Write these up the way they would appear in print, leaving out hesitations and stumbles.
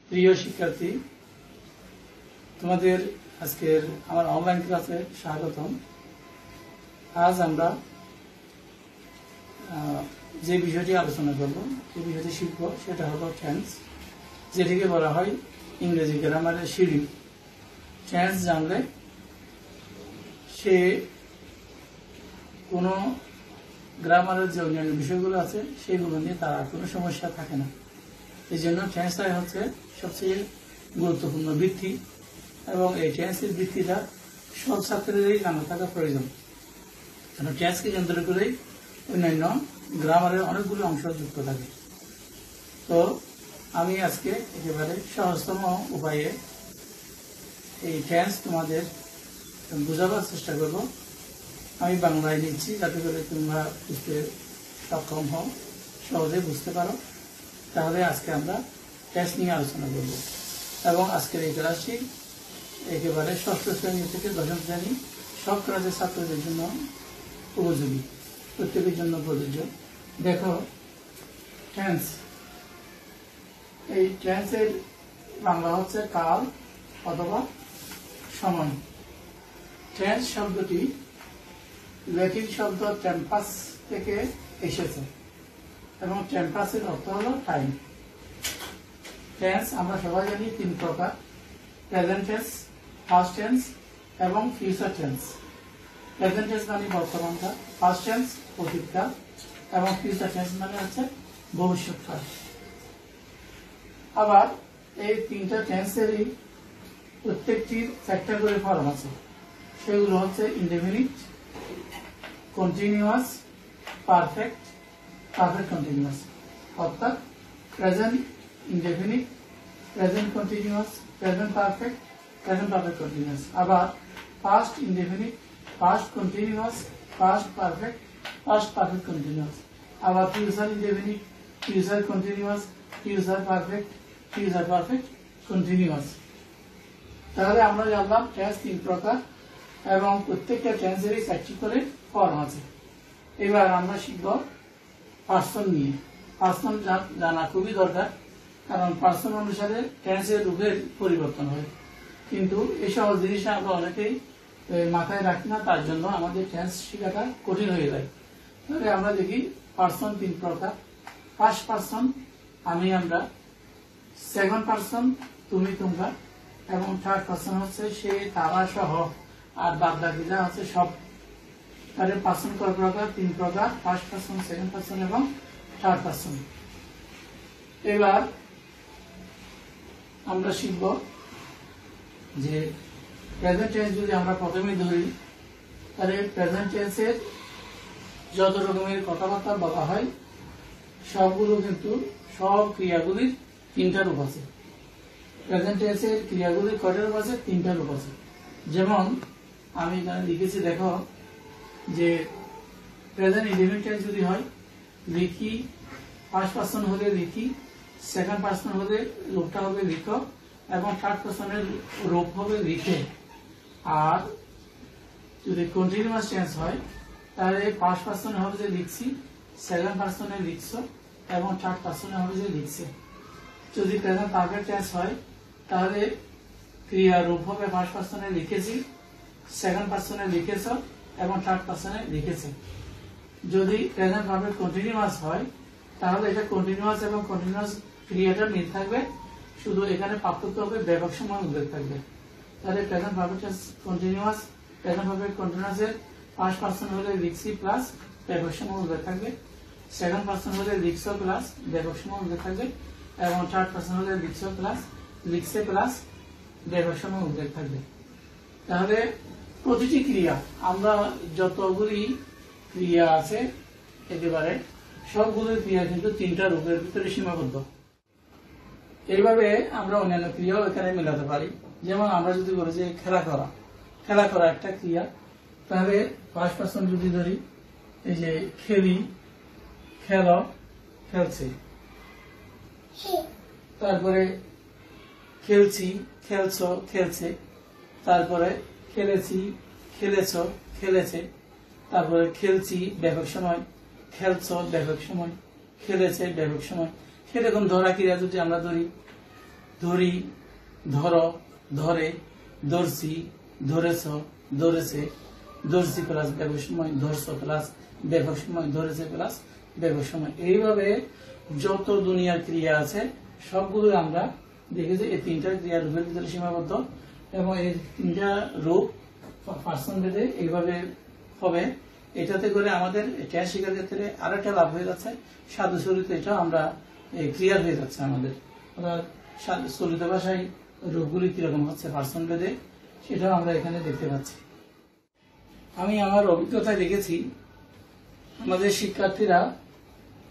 প্রিয় শিক্ষার্থী, তোমাদের আজকের আমার অনলাইন ক্লাসে স্বাগতম। আজ আমরা যে বিষয়টি আলোচনা করব, যে বিষয়টি শিখব সেটা হলো টেন্স, যেটিকে বলা হয় ইংরেজি গ্রামারের সিঁড়ি। টেন্স জানলে সে কোনো গ্রামারের যে অন্যান্য বিষয়গুলো আছে সেগুলো নিয়ে তার আর কোনো সমস্যা থাকে না। এই জন্য টেন্সটাই হচ্ছে সবচেয়ে গুরুত্বপূর্ণ বৃত্তি, এবং এই টেন্সের বৃত্তিটা সব ছাত্রদেরই জানা থাকা প্রয়োজন। কারণ টেন্সকে কেন্দ্র করেই অন্যান্য গ্রামারের অনেকগুলো অংশ যুক্ত থাকে। তো আমি আজকে একেবারে সহজতম উপায়ে এই টেন্স তোমাদের বোঝাবার চেষ্টা করব। আমি বাংলায় লিখছি যাতে করে তোমরা বুঝতে সক্ষম হও, সহজে বুঝতে পারো। তাহলে আজকে আমরা টেন্স নিয়ে আলোচনা করব, এবং আজকের এই ক্লাসটি একেবারে ষষ্ঠ শ্রেণী থেকে দশম শ্রেণী সব ক্লাসের ছাত্রদের জন্য উপযোগী, প্রত্যেকের জন্য প্রযোজ্য। দেখো, টেন্স, এই টেন্সের বাংলা হচ্ছে কাল অথবা সময়। টেন্স শব্দটি ল্যাটিন শব্দ টেম্পাস থেকে এসেছে, এবং টেম্পাসের অর্থ হল টাইম। টেন্স আমরা সবাই জানি তিন প্রকার: প্রেজেন্ট টেন্স, পাস্ট টেন্স এবং ফিউচার টেন্স। প্রেজেন্ট টেন্স মানে বর্তমানকাল, পাস্ট টেন্স অতীতকাল, এবং ফিউচার টেন্স মানে হচ্ছে ভবিষ্যৎকাল। আবার এই তিনটা টেন্সেরই প্রত্যেকটির চারটা করে ফর্ম আছে। সেগুলো হচ্ছে indefinite, continuous, perfect, perfect continuous. অর্থাৎ present indefinite, present continuous, present perfect, present perfect continuous. আবার past indefinite, past continuous, past perfect, past perfect continuous. আবার future indefinite, future continuous, future perfect, future perfect continuous. তাহলে আমরা জানলাম tense তিন প্রকার, এবং প্রত্যেকটা টেন্সেরই চারটি করে ফর্ম আছে। এবার আমরা শিখব পার্সন নিয়ে। পার্সন জানা খুবই দরকার, কারণ পার্সন অনুসারে টেন্সের রূপের পরিবর্তন হয়। কিন্তু এই সহজ জিনিসটা আমরা অনেকেই মাথায় রাখি না, তার জন্য আমাদের টেন্স শেখাটা কঠিন হয়ে যায়। তাহলে আমরা দেখি পার্সন তিন প্রকার: ফার্স্ট পার্সন আমি আমরা, সেকেন্ড পার্সন তুমি তোমরা, এবং থার্ড পার্সন হচ্ছে সে তারা সহ, আর বাদ বাকি যা হচ্ছে সব। তাহলে পার্সন কয় প্রকার? তিন প্রকার: ফার্স্ট পার্সন, সেকেন্ড পার্সন এবং থার্ড পার্সন। এবার আমরা শিখব যে প্রেজেন্ট টেন্স যদি আমরা প্রথমে ধরি, তাহলে প্রেজেন্ট টেন্সের যত রকমের কথাবার্তা বলা হয় সবগুলো কিন্তু সব ক্রিয়াগুলির তিনটা রূপ আছে। প্রেজেন্ট টেন্সের ক্রিয়াগুলির কয়টা রূপ আছে? তিনটা রূপ আছে। যেমন আমি এখানে লিখেছি, দেখো যে প্রেজেন্ট ইনডেফিনিট টেন্স যদি হয়, লিখি, ফার্স্ট পার্সন হলে লিখি, সেকেন্ড পার্সন হলে রূপটা হবে লিখো, এবং থার্ড পার্সনের রূপ হবে লিখে। আর যদি কন্টিনিউয়াস টেন্স হয়, তাহলে ফার্স্ট পার্সনে হবে যে লিখছি, সেকেন্ড পার্সনে লিখছো, এবং থার্ড পার্সনে হবে যে লিখছে। যদি প্রেজেন্ট পারফেক্ট টেন্স হয়, তাহলে ক্রিয়া রূপ হবে ফার্স্ট পার্সনে লিখেছি, সেকেন্ড পার্সনে লিখেছ, এবং থার্ড পার্সনে লিখেছে। যদি প্রেজেন্ট পারফেক্ট কন্টিনিউয়াস হয়, তাহলে এটা কন্টিনিউয়াস এবং কন্টিনিউয়াস ক্রিয়াটা মিল থাকবে, শুধু এখানে পার্থক্য হবে ব্যাপক সময় উল্লেখ থাকবে। তাহলে present perfect continuous, present perfect কন্টিনিউয়াসের ফার্স্ট পার্সন হলে লিখছি প্লাস ব্যাপক সময় উল্লেখ থাকবে, সেকেন্ড পার্সন হলে লিখছো প্লাস ব্যাপক সময় উল্লেখ থাকবে, এবং থার্ড পার্সন হলে লিখছো প্লাস লিখছে প্লাস ব্যাপক সময় উল্লেখ থাকবে। তাহলে প্রতিটি ক্রিয়া, আমরা যতগুলি ক্রিয়া আছে একেবারে সবগুলো ক্রিয়া কিন্তু তিনটা রূপের ভিতরে সীমাবদ্ধ। এইভাবে আমরা অন্যান্য ক্রিয়াও এখানে মেলাতে পারি। যেমন আমরা যদি বলি যে খেলা করা, খেলা করা একটা ক্রিয়া, তাহলে ফার্স্ট পার্সন যদি ধরি, এই যে খেলি, খেল, খেলছে। তারপরে খেলছি, খেলছ, খেলছে। তারপরে খেলেছি, খেলেছ, খেলেছে। তারপরে খেলছি ব্যাপক সময়, খেলছ ব্যাপক সময়, খেলেছে ব্যাপক সময়। সেরকম ধরা ক্রিয়া যদি আমরা ধরি, ধরি, ধরো, ধরে, ধরছি, ধরেছ, ধরেছে, ধরছি প্লাস ব্যাপক সময়, ধরছ প্লাস ব্যাপক সময়, ধরেছে প্লাস ব্যাপক সময়। এইভাবে যত দুনিয়ার ক্রিয়া আছে সবগুলো আমরা দেখেছি এই তিনটা ক্রিয়ার রূপের ভিতরে সীমাবদ্ধ, এবং এই তিনটা রূপ পার্সন ভেদে এইভাবে হবে। এটাতে করে আমাদের ট্যাগ শেখার ক্ষেত্রে আরেকটা লাভ হয়ে যাচ্ছে, সাধু চলিত এটা আমরা ক্লিয়ার হয়ে যাচ্ছে আমাদের। অর্থাৎ চলিত ভাষায় রূপগুলি কিরকম হচ্ছে পার্সন ভেদে সেটাও আমরা এখানে দেখতে পাচ্ছি। আমি আমার অভিজ্ঞতায় দেখেছি আমাদের শিক্ষার্থীরা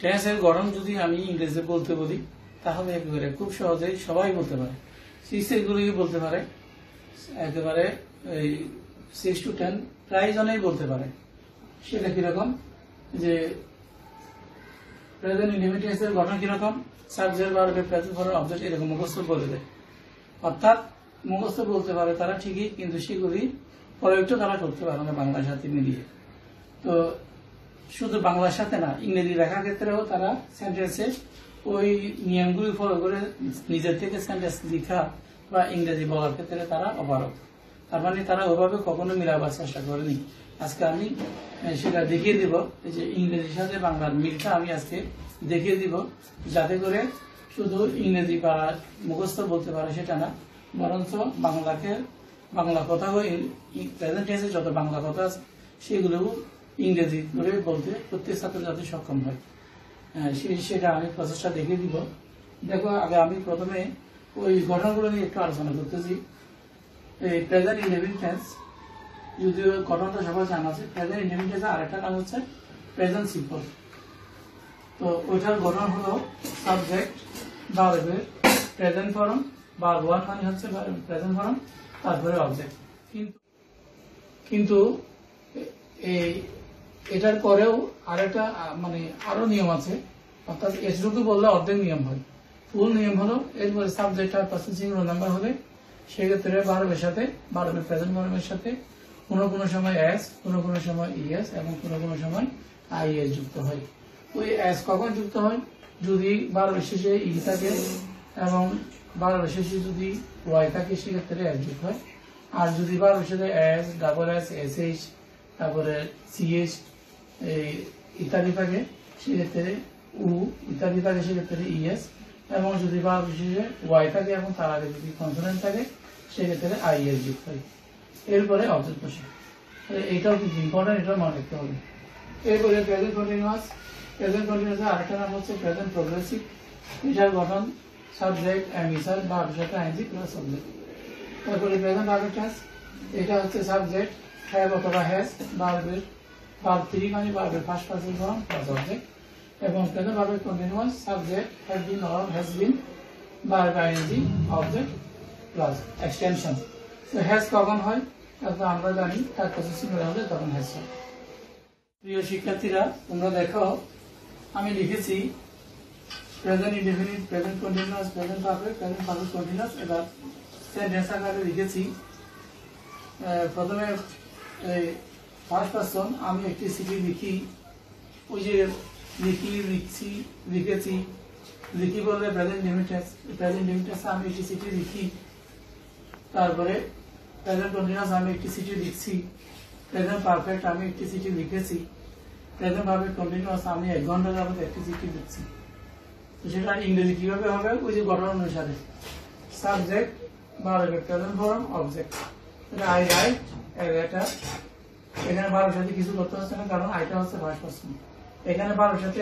টেন্সের গঠন যদি আমি ইংরেজিতে বলতে বলি তাহলে একেবারে খুব সহজেই সবাই বলতে পারে, সিক্সেরগুলি বলতে পারে, একেবারে 6 to 10 প্রায় জনেই বলতে পারে। সেটা কিরকম, যে প্রেজেন্ট ইনডিফিনিট টেন্সের গঠন কিরকম, subject verb present form object এরকম মুখস্থ বলে দেয়। অর্থাৎ মুখস্থ বলতে পারে তারা ঠিকই, কিন্তু সেগুলি প্রয়োগটা তারা করতে পারে না বাংলার সাথে মিলিয়ে। তো শুধু বাংলার সাথে না, ইংরেজি লেখার ক্ষেত্রেও তারা সেন্টেন্সে ওই নিয়মগুলি ফলো করে নিজের থেকে সেন্টেন্স লেখা বা ইংরেজি বলার ক্ষেত্রে তারা অপারগ। তার মানে তারা ওভাবে কখনো মিলাবার চেষ্টা করেনি। আজকে আমি সেটা দেখিয়ে দিব, যে ইংরেজির সাথে বাংলার মিলটা আমি আজকে দেখিয়ে দিব, যাতে করে শুধু ইংরেজি বা মুখস্থ বলতে পারে সেটা না, বরঞ্চ বাংলা কথা প্রেজেন্ট টেন্সে যত বাংলা কথা আছে সেগুলো ইংরেজি করে বলতে প্রত্যেক ছাত্র যাতে সক্ষম হয়, সেটা আমি প্রচেষ্টা দেখিয়ে দিব। দেখো, আগে আমি প্রথমে ওই গঠনগুলো নিয়ে একটু আলোচনা করতেছি। এই প্রেজেন্ট ইনডেফিনিট টেন্স, যদিও গঠনটা সবার জানা আছে, প্রেজেন্ট ইনডেফিনিট টেন্সের আরেকটা নাম হচ্ছে প্রেজেন্ট সিম্পল। তো ওইটার গঠন হলো সাবজেক্ট, ভার্বের প্রেজেন্ট ফর্ম, ভার্ব ওয়ান মানে হচ্ছে প্রেজেন্ট ফর্ম, তারপরে অবজেক্ট। কিন্তু এটার পরেও আরেকটা মানে আরো নিয়ম আছে, অর্থাৎ এটুকু বললে অর্ধেক নিয়ম হয়। ফুল নিয়ম হলো এরপরে সাবজেক্ট আর পার্সন সিঙ্গুলার নাম্বার হলে সেক্ষেত্রে ভার্বের সাথে, ভার্বের প্রেজেন্ট ফর্মের সাথে কোনো সময় এস, কোনো সময় ইএস এবং কোনো সময় আইএস যুক্ত হয়। ওই এস কখন যুক্ত হয়, যদি ভার্বের শেষে ই থাকে এবং ভার্বের শেষে যদি ওয়াই থাকে সেক্ষেত্রে এস যুক্ত হয়। আর যদি ভার্বের সাথে এস, ডাবল এস, এসএইচ, তারপরে সিএইচ ইত্যাদি থাকে সেক্ষেত্রে উ ইত্যাদি থাকে সেক্ষেত্রে ইএস, এবং যদি ভার্ব শেষে ওয়াই থাকে এবং তার আগে যদি কনসোনেন্ট থাকে সেক্ষেত্রে আইএস যুক্ত হয়। এরপরে অবজেক্ট বসে, এটাও খুব ইম্পর্টেন্ট, এটা মনে রাখতে হবে। এরপরে প্রেজেন্ট কন্টিনিউয়াস, প্রেজেন্ট কন্টিনিউয়াস আরেকটা নাম হচ্ছে প্রেজেন্ট প্রগ্রেসিভ। এটার গঠন সাবজেক্ট এমিসার ভার্বের সাথে আইএনজি প্লাস অবজেক্ট। তারপরে প্রেজেন্ট পারফেক্ট টেন্স, এটা হচ্ছে সাবজেক্ট হ্যাভ অথবা হ্যাজ, ভার্বের ভার্ব 3 মানে ভার্বের first person form plus object, এবং present perfect continuous subject have been or has been, verb ING object plus extension. তো হ্যাজ কখন হয়, তারপর আমরা জানি তার পজিশন হলে তখন হ্যাজ হয়। প্রিয় শিক্ষার্থীরা, তোমরা দেখো আমি লিখেছি present indefinite, present continuous, present perfect, present perfect continuous. এবার সেন্টেন্স আকারে লিখেছি। প্রথমে ফার্স্ট পারসন আমি একটি চিঠি লিখি, ওই যে লিখেছি বললে প্রেজেন্ট ইনডেফিনিট, প্রেজেন্ট ইনডেফিনিট আমি একটি চিঠি লিখি। তারপরে প্রেজেন্ট কন্টিনিউয়াস আমি একটি চিঠি লিখছি। প্রেজেন্ট পারফেক্ট আমি একটি চিঠি লিখেছি। প্রেজেন্ট পারফেক্ট কন্টিনিউয়াস আমি 1 ঘন্টা যাবত একটি চিঠি লিখছি। তো সেটা ইংরেজি কিভাবে হবে, ওই যে গঠন অনুসারে সাবজেক্ট, ভার্বের present form, object. I right a letter, এখানে ভার্বের সাথে কিছু করতে হচ্ছে না কারণ আইটা হচ্ছে ফার্স্ট পারসন। এখানে ভার্বের সাথে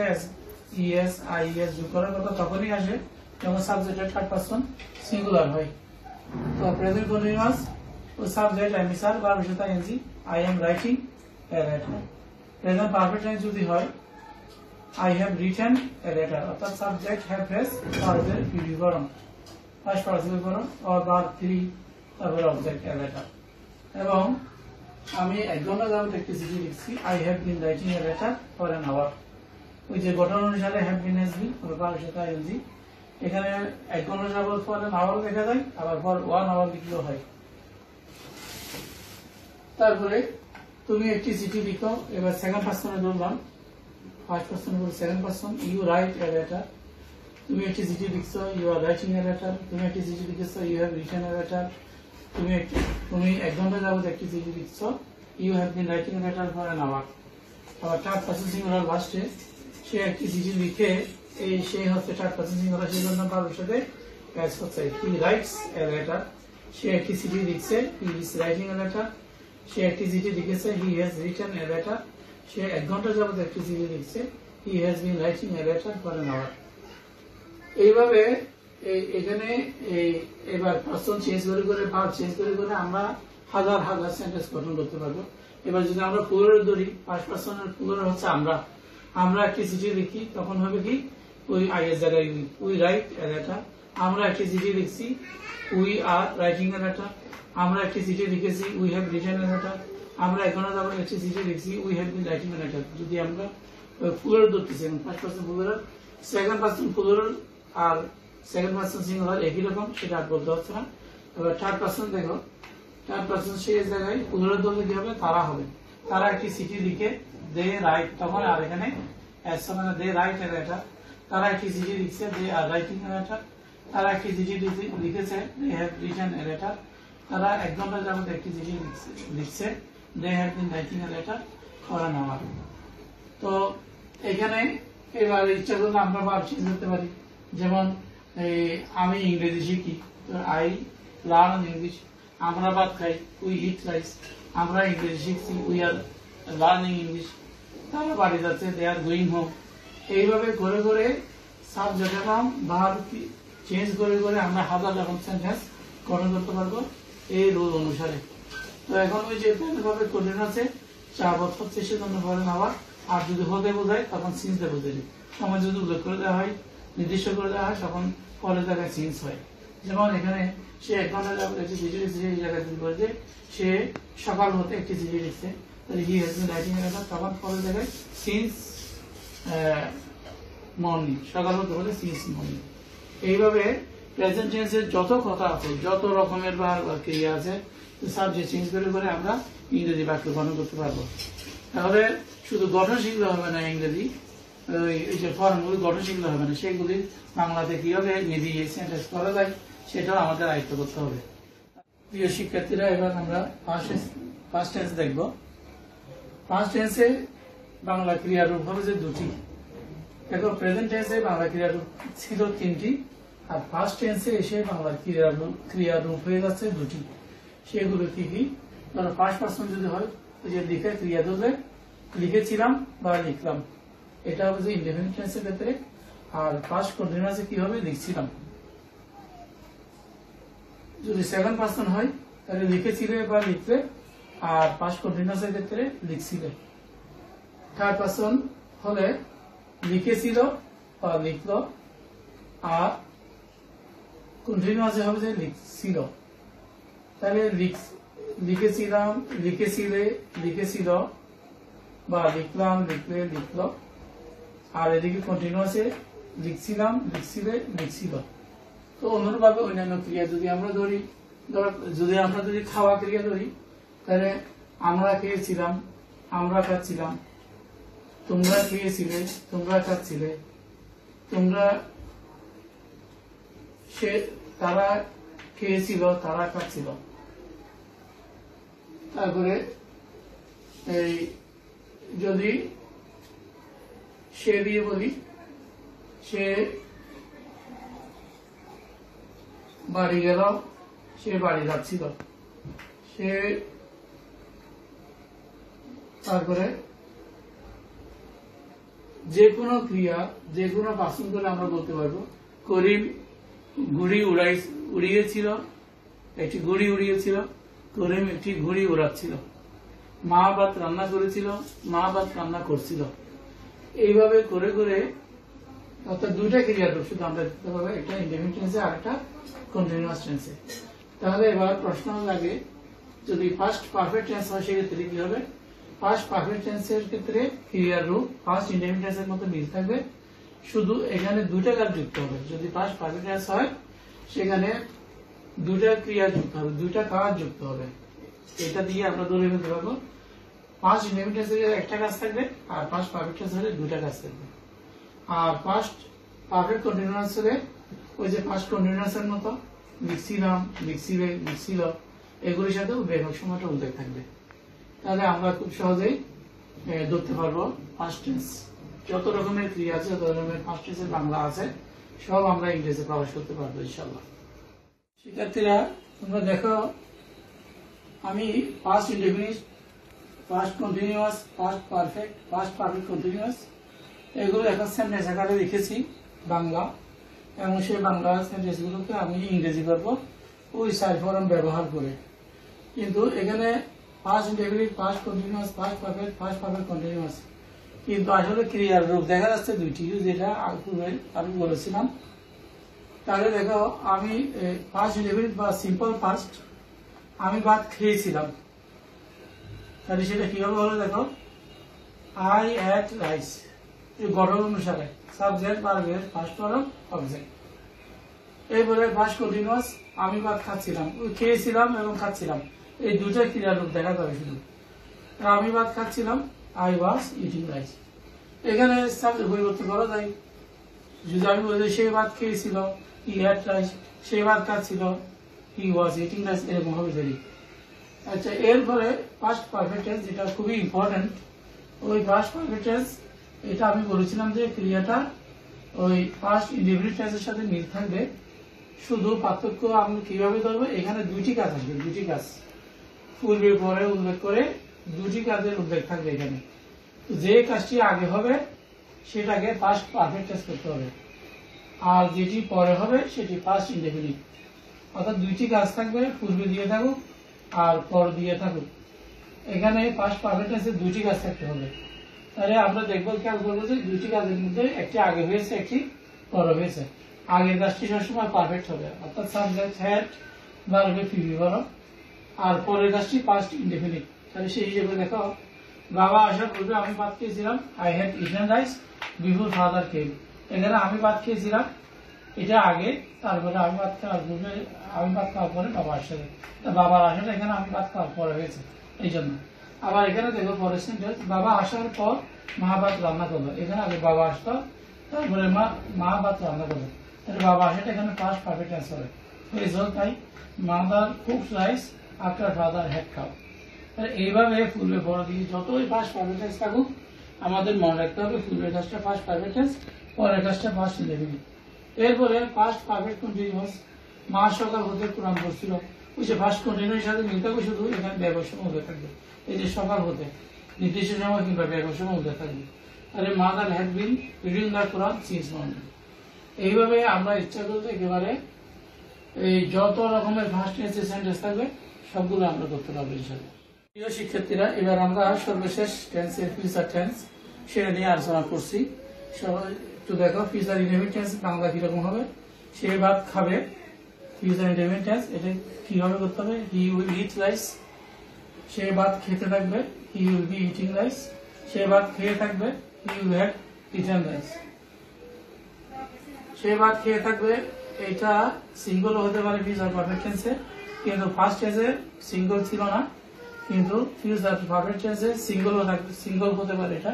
ইএস আইএস যোগ করার কথা তখনই আসে যখন সাবজেক্টের থার্ড পারসন সিঙ্গুলার হয়। তো প্রেজেন্ট কন্টিনিউয়াস ও সাবজেক্ট আমি স্যার, ভার্বের সাথে ING, I am writing a letter. Present perfect tense যদি হয় I have written a letter, অর্থাৎ সাবজেক্ট হ্যাভ প্রেস ভার্বের পিডি form first person form or verb 3 তারপরে অবজেক্ট এ লেটার। এবং আমি 1 ঘন্টা যাবত একটি চিঠি লিখছি। I have been writing a letter for an hour, ওই যে গঠন অনুসারে হ্যাভ বিন এস বি ভার্বের সাথে আইএনজি। এখানে 1 ঘন্টা যাবত ফর অ্যান আওয়ার লেখা যায়, আবার ফর 1 আওয়ার লিখলেও হয়। তারপরে তুমি একটি চিঠি লিখো, এবার সেকেন্ড পারসনে বললাম, ফার্স্ট পারসন বল second person, you write a letter. তুমি একটি চিঠি লিখছো, you are writing a letter. তুমি একটি চিঠি লিখেছো, you have written a letter. তুমি 1 ঘন্টা যাবত একটি চিঠি লিখছো, you have been writing a letter for an hour. আবার থার্ড পারসন সিঙ্গুলার লাস্টে সে একটি চিঠি লিখে সে হচ্ছে থার্ড পারসন সিঙ্গুলার, সেই জন্য ভার্বের সাথে কাজ করছে। হি রাইটস এ লেটার, সে একটি চিঠি লিখছে, he is writing a letter. সে একটি চিঠি লিখেছে, he has written a letter. সে 1 ঘন্টা যাবত একটি চিঠি লিখছে, he has been writing a letter for an hour. এইভাবে এখানে এবার পার্সন চেঞ্জ করে ভার্ব চেঞ্জ করে আমরা হাজার হাজার সেন্টেন্স গঠন করতে পারবো। এবার যদি আমরা প্লুরাল ধরি, ফার্স্ট পার্সনের প্লুরাল হচ্ছে আমরা একটি চিঠি লিখি, তখন হবে কি উই আই এর জায়গায় উই রাইট এ লেটার। আমরা একটি চিঠি লিখছি, we are writing a letter. আমরা একটি চিঠি লিখেছি, we have written a letter. আমরা এখন আবার একটি চিঠি লিখছি, we have been writing a letter. যদি আমরা প্লুরাল ধরতেছি, first person plural, second person plural আর সেকেন্ড পার্সন সিঙ্গুলার একই রকম, সেটা আর বলতে হচ্ছে না। এবার থার্ড পার্সন দেখো, থার্ড পার্সন সেই জায়গায় প্লুরাল ধরলে কি হবে, তারা হবে। তারা একটি চিঠি লিখে, দে রাইট, তখন আর এখানে দে রাইট এ লেটার। তারা একটি চিঠি লিখছে, দে আর রাইটিং এ লেটার। তারা একটি চিঠি লিখেছে, they have written a letter. তারা 1 ঘন্টা যাবত একটি চিঠি লিখছে, they have been writing a letter for an hour. তো এখানে এবার ইচ্ছা করলে আমরা ভার্ব চেঞ্জ করতে পারি। যেমন আমি ইংরেজি শিখি, আই লার্ন ইংলিশ। আমরা ভাত খাই, উই ইট রাইস। আমরা ইংরেজি শিখছি, উই আর লার্নিং ইংলিশ। তারা বাড়ি যাচ্ছে, দে আর গোয়িং হোম। এইভাবে করে করে সাবজেক্ট এবং ভার্ব চেঞ্জ করে আমরা হাজার রকম সেন্টেন্স গঠন করতে পারবো এই রুল অনুসারে। তো এখন ওই যে ভাবে কঠিন আছে, চাবত হচ্ছে সেজন্য বলেন আবার। আর যদি হতে বোঝায় তখন সিনতে বোঝাই। সময় যদি উল্লেখ করে দেওয়া হয়, নির্দিষ্ট করে দেওয়া হয়, তখন পরের জায়গায় সিন্স হয়। যেমন এখানে সে 1 ঘন্টা যাবত একটি চিঠি লিখছে, সেই জায়গায় বলছে সে সকাল হতে একটি চিঠি লিখছে, he has been writing a letter, তখন পরের জায়গায় সিন্স মর্নিং, সকাল হতে বলে সিন্স মর্নিং। এইভাবে প্রেজেন্ট টেন্সের যত কথা আছে, যত রকমের ক্রিয়া আছে, সাবজেক্ট চেঞ্জ করে আমরা ইংরেজি বাক্য গঠন করতে পারবো। তাহলে শুধু গঠন শিখলে হবে না, ইংরেজি এই যে ফর্মগুলি গঠন শিখলে হবে না, সেগুলি বাংলাতে কিভাবে মিলিয়ে সেন্টেন্স করা যায় সেটাও আমাদের আয়ত্ত করতে হবে। প্রিয় শিক্ষার্থীরা, এবার আমরা ফার্স্ট টেন্স দেখব। ফার্স্ট টেন্সে বাংলা ক্রিয়ারূপ হবে যে 2টি। দেখো, প্রেজেন্ট টেন্সে বাংলা ক্রিয়ারূপ ছিল 3টি, আর ফার্স্ট টেন্সে এসে বাংলা ক্রিয়ারূপ হয়ে যাচ্ছে 2টি। সেগুলো কি কি? ধরো ফার্স্ট পার্সন যদি হয়, ওই যে লিখে ক্রিয়া ধরলে লিখেছিলাম বা লিখলাম, এটা হবে যে ইনডেফিনিট টেন্সের ক্ষেত্রে। আর ফার্স্ট কন্টিনিউয়াসে কি হবে, লিখছিলাম। যদি সেকেন্ড পার্সন হয় তাহলে লিখেছিলে বা লিখলে, আর ফার্স্ট কন্টিনিউয়াসের ক্ষেত্রে লিখছিলে। থার্ড পার্সন হলে লিখেছিল বা লিখলো, আর কন্টিনিউয়াসে হবে যে লিখছিল। তাহলে লিখেছিলাম, লিখেছিলে, লিখেছিল, বা লিখলাম, লিখলে, লিখলো। আর এদিকে কন্টিনিউয়াসে লিখছিলাম, লিখছিলে, লিখছিল। তো অনুরূপভাবে অন্যান্য ক্রিয়া যদি আমরা ধরি, যদি খাওয়া ক্রিয়া ধরি, তাহলে আমরা খেয়েছিলাম, আমরা খাচ্ছিলাম। তোমরা খেয়েছিলে, তোমরা খাচ্ছিলে। তারা খেয়েছিল, তারা খাচ্ছিল। তারপরে এই যদি সে দিয়ে বলি, সে বাড়ি গেল, সে বাড়ি যাচ্ছিল। সে তারপরে যে কোনো ক্রিয়া, যে কোনো পার্সন করে আমরা বলতে পারবো। করিম ঘুড়ি উড়িয়েছিল, একটি ঘুড়ি উড়িয়েছিল। করিম একটি ঘুড়ি উড়াচ্ছিল। মা ভাত রান্না করেছিল, মা ভাত রান্না করছিল। এইভাবে করে করে, অর্থাৎ 2টা ক্রিয়ারূপ শুধু আমরা দেখতে পাবো, একটা ইনডেফিনিট টেন্সে আর একটা কন্টিনিউয়াস টেন্সে। তাহলে এবার প্রশ্ন লাগে, যদি ফার্স্ট পারফেক্ট টেন্স হয় সেক্ষেত্রে কি হবে? ফার্স্ট পারফেক্ট টেন্সের ক্ষেত্রে ক্রিয়ারূপ ফার্স্ট ইনডেফিনিট টেন্সের মতো মিল থাকবে, শুধু এখানে 2টা কাজ যুক্ত হবে। যদি ফার্স্ট পারফেক্ট টেন্স হয় সেখানে 2টা ক্রিয়া যুক্ত হবে, 2টা কাজ যুক্ত হবে। এটা দিয়ে আমরা ধরে ফেলতে পারবো ফার্স্ট ইনডেফিনিট টেন্সের একটা কাজ থাকবে, আর ফার্স্ট পারফেক্ট টেন্স হলে 2টা কাজ থাকবে। আর ফার্স্ট পারফেক্ট কন্টিনিউয়াসে ওই যে পাস্ট কন্টিনিউয়াসের মতো লিখছিলাম, লিখছিলে, লিখছিল, এগুলির সাথে বেশিরভাগ সময়টা উল্লেখ থাকবে। তাহলে আমরা খুব সহজেই ধরতে পারবো পাস্ট টেন্স। যত রকমের ক্রিয়া আছে, যত রকমের পাস্ট টেন্সের বাংলা আছে, সব আমরা ইংরেজি প্রকাশ করতে পারবো ইনশাআল্লাহ। শিক্ষার্থীরা তোমরা দেখো, আমি past indefinite, past continuous, past perfect, past perfect continuous এগুলো একটা সেন্টেন্স আকারে লিখেছি বাংলা, এবং সেই বাংলা সেন্টেন্সগুলোকে আমি ইংরেজি করব ওই সাইড ফর্ম ব্যবহার করে। কিন্তু এখানে past indefinite, past continuous, past perfect, past perfect continuous, কিন্তু আসলে ক্রিয়ার রূপ দেখা যাচ্ছে দুইটি, যেটা আমি বলেছিলাম। তাহলে দেখো, আমি পাস্ট ইনডেফিনিট বা সিম্পল পাস্ট, আমি ভাত খেয়েছিলাম, তাহলে সেটা কিভাবে হলো দেখো, আই এট রাইস, গঠন অনুসারে সাবজেক্ট ভার্বের ফার্স্ট ফর্ম অবজেক্ট। এরপরে পাস্ট কন্টিনিউয়াস, আমি ভাত খাচ্ছিলাম, খেয়েছিলাম এবং খাচ্ছিলাম, এই দুটো ক্রিয়ার রূপ দেখা যাবে শুধু। আমি ভাত খাচ্ছিলাম, আই ওয়াজ ইটিং রাইস। এখানে সাবজেক্ট পরিবর্তন করা যায়। যদি আমি বলি সে ভাত খেয়েছিল, হি হ্যাড রাইস, সে ভাত খাচ্ছিল, হি ওয়াজ ইটিং রাইস, এরকম হবে যদি। আচ্ছা, এরপরে পাস্ট পারফেক্ট টেন্স, যেটা খুবই ইম্পর্টেন্ট। ওই পাস্ট পারফেক্ট টেন্স, এটা আমি বলেছিলাম যে ক্রিয়াটা ওই পাস্ট ইনডেফিনিট টেন্সের সাথে মিল থাকবে, শুধু পার্থক্য আমি কিভাবে ধরবো, এখানে দুইটি কাজ আসবে, দুইটি কাজ পূর্বে পরে উল্লেখ করে দুটি কাজের উল্লেখ থাকবে এখানে। যে কাজটি আগে হবে সেটাকে পাস্ট পারফেক্ট টেন্স করতে হবে, আর যেটি পরে হবে সেটি পাস্ট ইনডেফিনিট। অর্থাৎ দুইটি কাজ থাকবে, পূর্বে দিয়ে থাকুক আর পর দিয়ে থাকুক। এখানে পাস্ট পারফেক্ট টেন্সের দুইটি কাজ থাকতে হবে। তাহলে আমরা দেখবো, খেয়াল করবো যে দুইটি কাজের মধ্যে একটি আগে হয়েছে, একটি পরে হয়েছে। আগের কাজটি সবসময় পারফেক্ট হবে, অর্থাৎ সাবজেক্ট হ্যাড ভার্বে পিভি বলো, আর পরের কাজটি পাস্ট ইনডেফিনিট। তাহলে সেই হিসেবে দেখো, বাবা আসার পূর্বে আমি ভাত খেয়েছিলাম, I had eaten rice before father came. এখানে আমি ভাত খেয়েছিলাম, এটা আগে, তারপরে আমি ভাত খাওয়ার পূর্বে, আমি ভাত খাওয়ার পরে বাবা আসছে। বাবার আসাটা এখানে আমি ভাত খাওয়ার পরে হয়েছে, এই জন্য। আবার এখানে দেখো পরের সেন্টেন্স, বাবা আসার পর মা ভাত রান্না করলো। এখানে আগে বাবা আসতো, তারপরে মা ভাত রান্না করলো। তাহলে বাবা আসাটা এখানে পাস্ট পারফেক্ট টেন্স হবে। তাই mother cooks rice after father had come. এইভাবে পূর্বে পরে দিয়ে যতই পাস্ট পারফেক্ট টেন্স থাকুক, আমাদের মনে রাখতে হবে পূর্বের কাজটা পাস্ট পারফেক্ট টেন্স, পরের কাজটা পাস্ট ইনডেফিনিট। এরপরে পাস্ট পারফেক্ট কন্টিনিউয়াস, মা সকাল হতে কোরআন পড়ছিল, ওই যে পাস্ট কন্টিনিউয়াস সাথে মিল থাকবে, শুধু এখানে ব্যবহার সময় উল্লেখ থাকবে। এই যে সকাল হতে নির্দিষ্ট সময় কিংবা ব্যবহার সময় উল্লেখ থাকবে। তাহলে mother had been reading the Quran since morning. এইভাবে আমরা ইচ্ছা করলে একেবারে এই যত রকমের ফার্স্ট টেন্সের সেন্টেন্স থাকবে সবগুলো আমরা করতে পারবো ইনশাআল্লাহ। প্রিয় শিক্ষার্থীরা, এবার আমরা সর্বশেষ টেন্সের ফিউচার টেন্স সেটা নিয়ে আলোচনা করছি। সবাই একটু দেখো, ফিউচার ইনডেফিনিট টেন্স বাংলা কিরকম হবে। সে ভাত খাবে, ফিউচার ইনডেফিনিট টেন্স, এটা কিভাবে করতে হবে, হি উইল ইট রাইস। সে ভাত খেতে থাকবে, he will be eating rice. সে ভাত খেয়ে থাকবে, he will have eaten rice. সে ভাত খেয়ে থাকবে, এটা সিঙ্গল হতে পারে ফিউচার পারফেক্ট টেন্সে, কিন্তু ফার্স্ট টেন্সে সিঙ্গল ছিল না, কিন্তু ফিউচার পারফেক্ট টেন্সে সিঙ্গল হতে পারে। এটা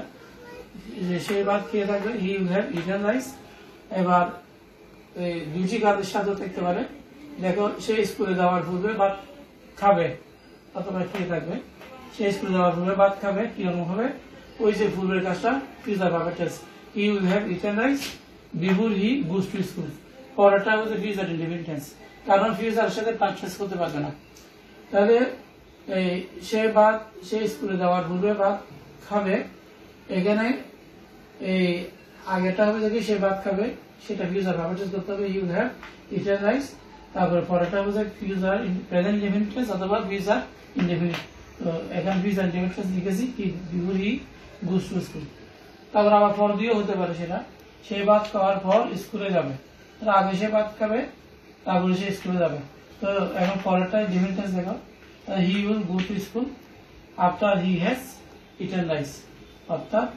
সে ভাত খেয়ে থাকবে, he will have eaten rice. এবার দুটি কাজের সাথে থাকতে পারে। দেখো, সে স্কুলে যাওয়ার পূর্বে ভাত খাবে অথবা খেয়ে থাকবে। সে স্কুলে যাওয়ার পূর্বে ভাত খাবে, কিরকম হবে, ওই যে পূর্বের কাজটা future perfect tense, he will have eaten rice before he goes to school. পরেরটা হচ্ছে ফিউচার ইনডেফিনিট টেন্স, কারণ ফিউচারের সাথে পাস্ট করতে পারবে না। তাহলে সে স্কুলে যাওয়ার পূর্বে ভাত খাবে, এখানে এই আগেটা হবে যদি সে ভাত খাবে, সেটা ফিউচার পারফেক্ট টেন্স করতে হবে, ইউ হ্যাভ ইটেন রাইস। তারপরে পরেরটা হচ্ছে ফিউচার প্রেজেন্ট ইনডেফিনিট টেন্স অথবা ফিউচার ইনডেফিনিট। তো এখানে ফিউচার ইনডেফিনিট টেন্স লিখেছি কি, before he goes to school. তারপর আবার পর দিয়েও হতে পারে, সেটা সে ভাত খাওয়ার পর স্কুলে যাবে। আগে সে ভাত খাবে, তারপরে সে স্কুলে যাবে। তো এখন পরেরটা ইনডেফিনিট টেন্স দেখো, he will go to school after he has eaten rice. অর্থাৎ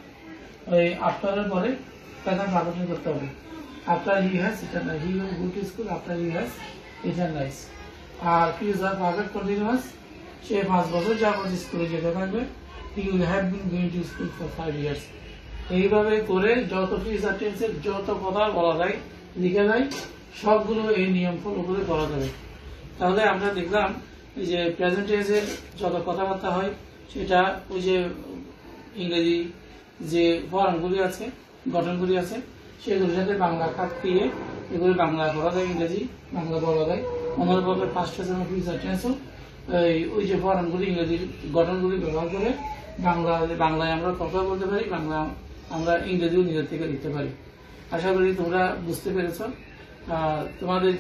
ওই আফটারের পরে প্রেজেন্ট পারফেক্ট টেন্স করতে হবে, after he has eaten rice, he will go to school after he has eaten rice. আর ফিউচার পারফেক্ট কন্টিনিউয়াস, সে 5 বছর যাবত স্কুলে যেতে থাকবে, he will have been going to school for 5 years। এইভাবে করে যত ফিউচার টেন্সের যত কথা বলা যায় লিখে যায় সবগুলো এই নিয়ম ফলো করে বলা যাবে। তাহলে আমরা দেখলাম যে প্রেজেন্ট টেন্সের যত কথাবার্তা হয় সেটা ওই যে ইংরেজি যে ফর্মগুলি আছে, গঠনগুলি আছে, সেগুলির সাথে বাংলা খাপ দিয়ে এগুলি বাংলা বলা যায়, ইংরেজি বাংলা বলা যায়। অনুরূপভাবে পাস্ট টেন্স এবং ফিউচার টেন্সও ওই যে ফর্মগুলি ইংরেজির গঠনগুলি ব্যবহার করে বাংলায় আমরা কথা বলতে পারি, বাংলা আমরা ইংরেজিও নিজের থেকে লিখতে পারি। আশা করি তোমরা বুঝতে পেরেছ। তোমাদের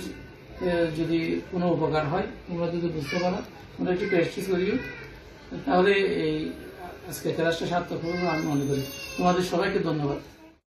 যদি কোনো উপকার হয়, তোমরা যদি বুঝতে পারো, তোমরা একটু প্র্যাকটিস করিও, তাহলে এই আজকে ক্লাসটা সার্থক হবে আমি মনে করি। তোমাদের সবাইকে ধন্যবাদ।